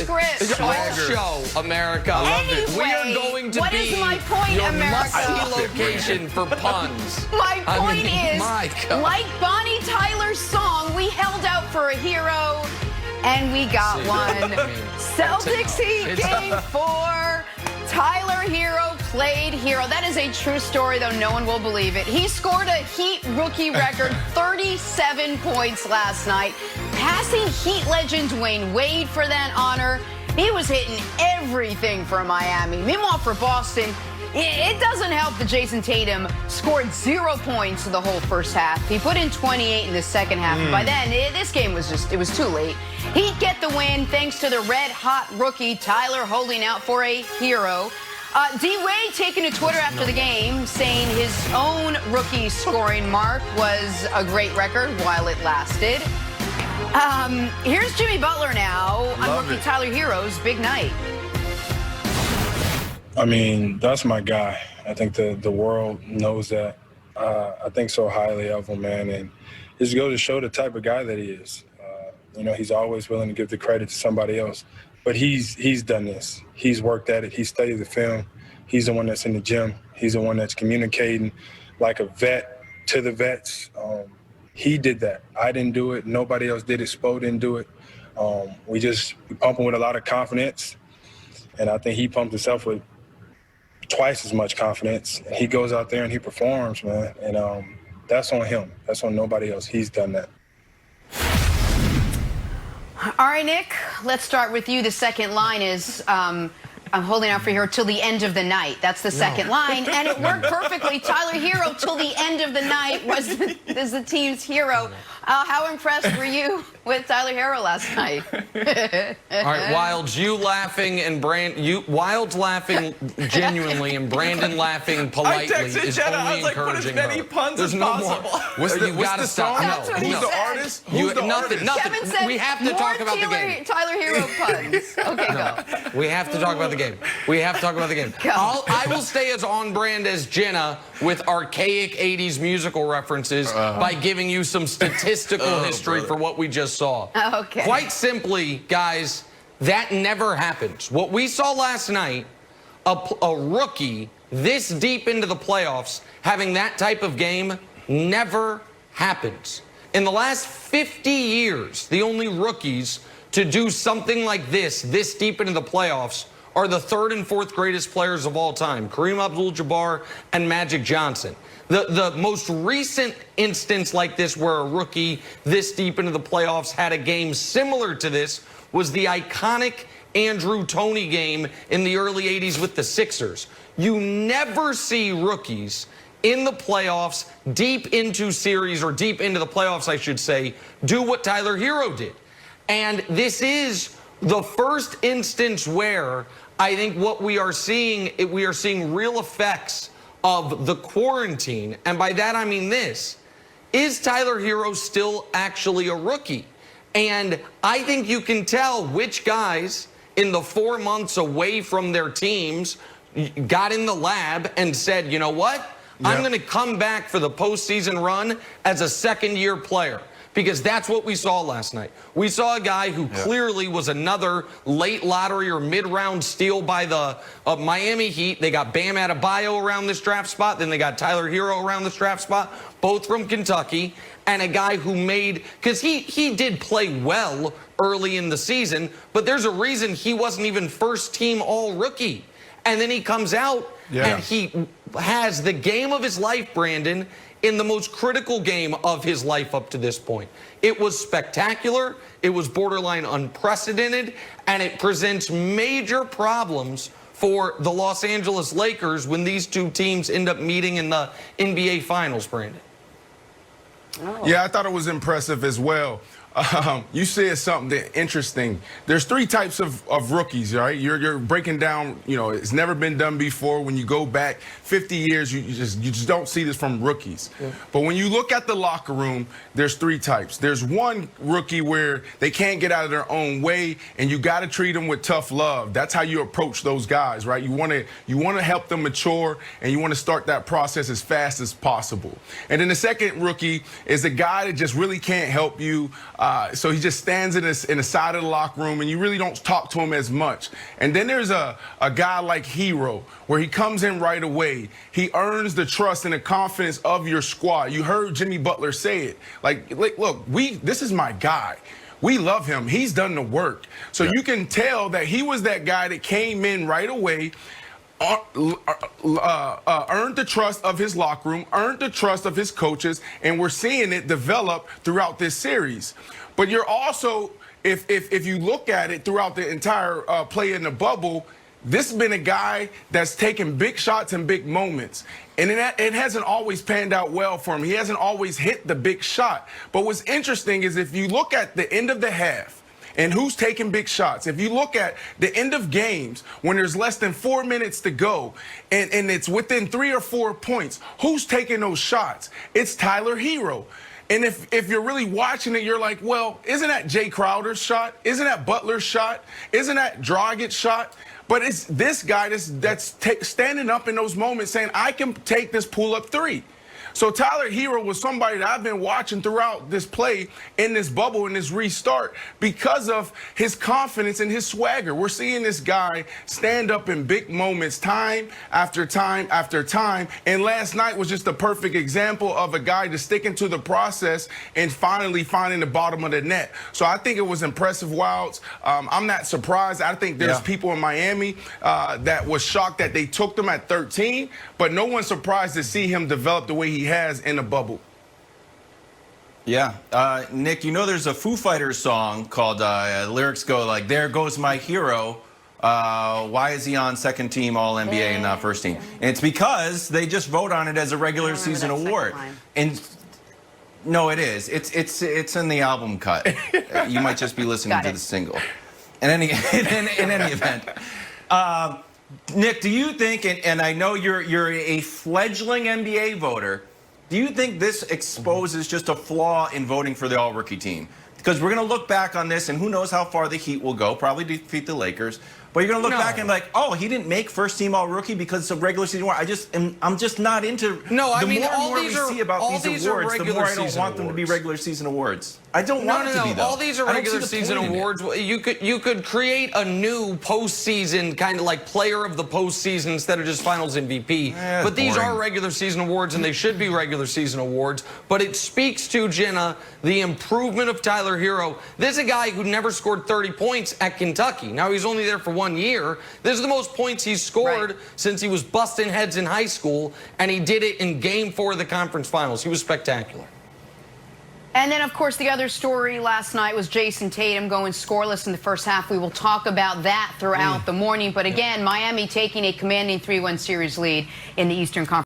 script. Our show, America. Anyway, we are going to what be is my point, your America? must-see location for puns. My point is, my God. like Bonnie Tyler's song, we held out for a hero, and we got one. Celtics Heat Game 4. Tyler Herro played hero. That is a true story, though no one will believe it. He scored a Heat rookie record 37 points last night, passing Heat legend Dwayne Wade for that honor. He was hitting everything for Miami. Meanwhile, for Boston, it doesn't help that Jason Tatum scored 0 points in the whole first half. He put in 28 in the second half. By then, this game was it was too late. He'd get the win thanks to the red-hot rookie Tyler holding out for a hero. D-Wade taking to Twitter after the game, saying his own rookie scoring mark was a great record while it lasted. Here's Jimmy Butler now on rookie Tyler Herro's big night. I mean, that's my guy. I think the world knows that. I think so highly of him, man. And it just goes to show the type of guy that he is. You know, he's always willing to give the credit to somebody else. But he's done this. He's worked at it. He studied the film. He's the one that's in the gym. He's the one that's communicating like a vet to the vets. He did that. I didn't do it. Nobody else did it. Spo didn't do it. We pump him with a lot of confidence. And I think he pumped himself with twice as much confidence. And he goes out there and he performs, man. And that's on him. That's on nobody else. He's done that. All right, Nick, let's start with you. The second line is, I'm holding out for Herro till the end of the night. That's the second line, and it worked perfectly. Tyler Herro till the end of the night was the team's hero. How impressed were you with Tyler Herro last night? All right, Wilds, you laughing and Wilds laughing genuinely and Brandon laughing politely is Jenna, only like, encouraging put as many her. puns There's as no possible. more. What's You gotta the stop. song? That's what he Who's the said. artist? Nothing. Kevin said We have to talk about the game. Tyler Herro puns. Okay, go. We have to talk about the game. We have to talk about the game. I will stay as on brand as Jenna with archaic 80s musical references by giving you some statistical history for what we just saw. Okay. Quite simply, guys, that never happens. What we saw last night, a rookie this deep into the playoffs having that type of game never happens. In the last 50 years, the only rookies to do something like this deep into the playoffs are the third and fourth greatest players of all time, Kareem Abdul-Jabbar and Magic Johnson. The most recent instance like this where a rookie this deep into the playoffs had a game similar to this was the iconic Andrew Toney game in the early 80s with the Sixers. You never see rookies in the playoffs, deep into series, or deep into the playoffs, I should say, do what Tyler Herro did. And this is the first instance where I think what we are seeing real effects of the quarantine. And by that, I mean this. Is Tyler Herro still actually a rookie? And I think you can tell which guys in the 4 months away from their teams got in the lab and said, you know what? I'm going to come back for the postseason run as a second-year player. Because that's what we saw last night. We saw a guy who clearly was another late lottery or mid-round steal by the Miami Heat. They got Bam Adebayo around this draft spot. Then they got Tyler Herro around this draft spot, both from Kentucky. And a guy who made, because he did play well early in the season, but there's a reason he wasn't even first-team all-rookie. And then he comes out and he has the game of his life, Brandon, in the most critical game of his life up to this point. It was spectacular, it was borderline unprecedented, and it presents major problems for the Los Angeles Lakers when these two teams end up meeting in the NBA Finals, Brandon. Yeah, I thought it was impressive as well. You said something interesting. There's three types of rookies, right? You're breaking down, you know, it's never been done before. When you go back 50 years, you just don't see this from rookies. But when you look at the locker room, there's three types. There's one rookie where they can't get out of their own way, and you got to treat them with tough love. That's how you approach those guys, right? You want to help them mature, and you want to start that process as fast as possible. And then the second rookie is a guy that just really can't help you. So he just stands in the side of the locker room, and you really don't talk to him as much. And then there's a guy like Herro, where he comes in right away. He earns the trust and the confidence of your squad. You heard Jimmy Butler say it. Like look, this is my guy. We love him. He's done the work. So you can tell that he was that guy that came in right away, earned the trust of his locker room, earned the trust of his coaches, and we're seeing it develop throughout this series. But you're also, if you look at it throughout the entire play in the bubble, this has been a guy that's taken big shots and big moments. And it hasn't always panned out well for him. He hasn't always hit the big shot. But what's interesting is if you look at the end of the half and who's taking big shots, if you look at the end of games when there's less than 4 minutes to go and it's within 3 or 4 points, who's taking those shots? It's Tyler Herro. And if you're really watching it, you're like, well, isn't that Jay Crowder's shot? Isn't that Butler's shot? Isn't that Dragic's shot? But it's this guy that's standing up in those moments saying, I can take this pull-up three. So Tyler Herro was somebody that I've been watching throughout this play in this bubble, in this restart, because of his confidence and his swagger. We're seeing this guy stand up in big moments time after time after time. And last night was just a perfect example of a guy just sticking to the process and finally finding the bottom of the net. So I think it was impressive, Wilds. I'm not surprised. I think there's people in Miami that was shocked that they took them at 13, but no one's surprised to see him develop the way he has in the bubble. Yeah. Nick, you know there's a Foo Fighters song called, lyrics go like, there goes my hero. Why is he on second team All-NBA and not first team? And it's because they just vote on it as a regular season award. And no, it is. It's in the album cut. You might just be listening to the single. In any event. Nick, do you think, and I know you're a fledgling NBA voter, do you think this exposes just a flaw in voting for the all-rookie team? Because we're going to look back on this, and who knows how far the Heat will go, probably defeat the Lakers. But you're going to look back and be like, oh, he didn't make first-team all-rookie because it's a regular season award. I'm just not into. No, I mean, the more we see about these awards, the more I don't want them to be regular season awards. I don't want it to be, though. All these are regular season awards. You could create a new postseason kind of like player of the postseason instead of just Finals MVP. But these are regular season awards, and they should be regular season awards. But it speaks to, Jenna, the improvement of Tyler Herro. This is a guy who never scored 30 points at Kentucky. Now he's only there for 1 year. This is the most points he's scored since he was busting heads in high school, and he did it in Game 4 of the conference finals. He was spectacular. And then, of course, the other story last night was Jason Tatum going scoreless in the first half. We will talk about that throughout the morning. But again, Miami taking a commanding 3-1 series lead in the Eastern Conference.